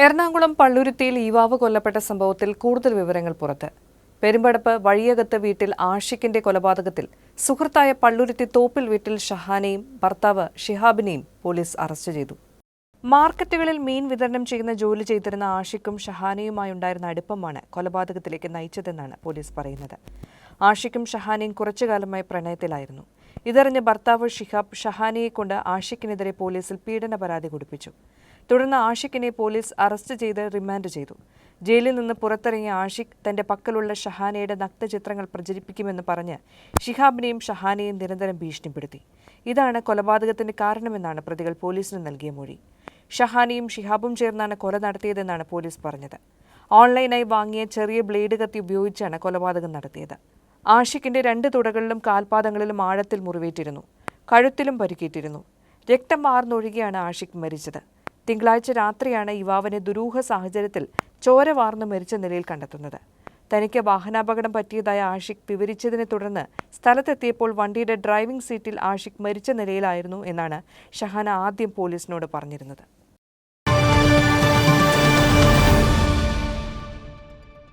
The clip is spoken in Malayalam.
എറണാകുളം പള്ളുരുത്തിയിൽ യുവാവ് കൊല്ലപ്പെട്ട സംഭവത്തിൽ കൂടുതൽ വിവരങ്ങൾ പുറത്ത്. പെരുമ്പടപ്പ് വഴിയകത്ത് വീട്ടിൽ ആഷിഖിന്റെ കൊലപാതകത്തിൽ സുഹൃത്തായ പള്ളുരുത്തി തോപ്പിൽ വീട്ടിൽ ഷഹാനെയും ഭർത്താവ് ഷിഹാബിനെയും പോലീസ് അറസ്റ്റ് ചെയ്തു. മാർക്കറ്റുകളിൽ മീൻ വിതരണം ചെയ്യുന്ന ജോലി ചെയ്തിരുന്ന ആഷിഖും ഷഹാനയുമായുണ്ടായിരുന്ന അടുപ്പമാണ് കൊലപാതകത്തിലേക്ക് നയിച്ചതെന്നാണ് പോലീസ് പറയുന്നത്. ആഷിഖും ഷഹാനയും കുറച്ചുകാലമായി പ്രണയത്തിലായിരുന്നു. ഇതറിഞ്ഞ ഭർത്താവ് ഷിഹാബ് ഷഹാനയെക്കൊണ്ട് ആഷിഖിനെതിരെ പോലീസിൽ പീഡന പരാതി കൊടുപ്പിച്ചു. തുടർന്ന് ആഷിഖിനെ പോലീസ് അറസ്റ്റ് ചെയ്ത് റിമാൻഡ് ചെയ്തു. ജയിലിൽ നിന്ന് പുറത്തിറങ്ങിയ ആഷിഖ് തന്റെ പക്കലുള്ള ഷഹാനയുടെ നഗ്നചിത്രങ്ങൾ പ്രചരിപ്പിക്കുമെന്ന് പറഞ്ഞ് ഷിഹാബിനെയും ഷഹാനെയും നിരന്തരം ഭീഷണിപ്പെടുത്തി. ഇതാണ് കൊലപാതകത്തിന് കാരണമെന്നാണ് പ്രതികൾ പോലീസിന് നൽകിയ മൊഴി. ഷഹാനയും ഷിഹാബും ചേർന്നാണ് കൊല നടത്തിയതെന്നാണ് പോലീസ് പറഞ്ഞത്. ഓൺലൈനായി വാങ്ങിയ ചെറിയ ബ്ലേഡ് കത്തി ഉപയോഗിച്ചാണ് കൊലപാതകം നടത്തിയത്. ആഷിഖിന്റെ 2 തുടകളിലും കാൽപാദങ്ങളിലും ആഴത്തിൽ മുറിവേറ്റിരുന്നു. കഴുത്തിലും പരിക്കേറ്റിരുന്നു. രക്തം വാർന്നൊഴുകിയാണ് ആഷിഖ് മരിച്ചത്. തിങ്കളാഴ്ച രാത്രിയാണ് യുവാവിനെ ദുരൂഹ സാഹചര്യത്തിൽ ചോര വാർന്ന് മരിച്ച നിലയിൽ കണ്ടെത്തുന്നത്. തനിക്ക് വാഹനാപകടം പറ്റിയതായ ആഷിഖ് വിവരിച്ചതിനെ തുടർന്ന് സ്ഥലത്തെത്തിയപ്പോൾ വണ്ടിയുടെ ഡ്രൈവിംഗ് സീറ്റിൽ ആഷിഖ് മരിച്ച നിലയിലായിരുന്നു എന്നാണ് ഷഹാന ആദ്യം പോലീസിനോട് പറഞ്ഞിരുന്നത്.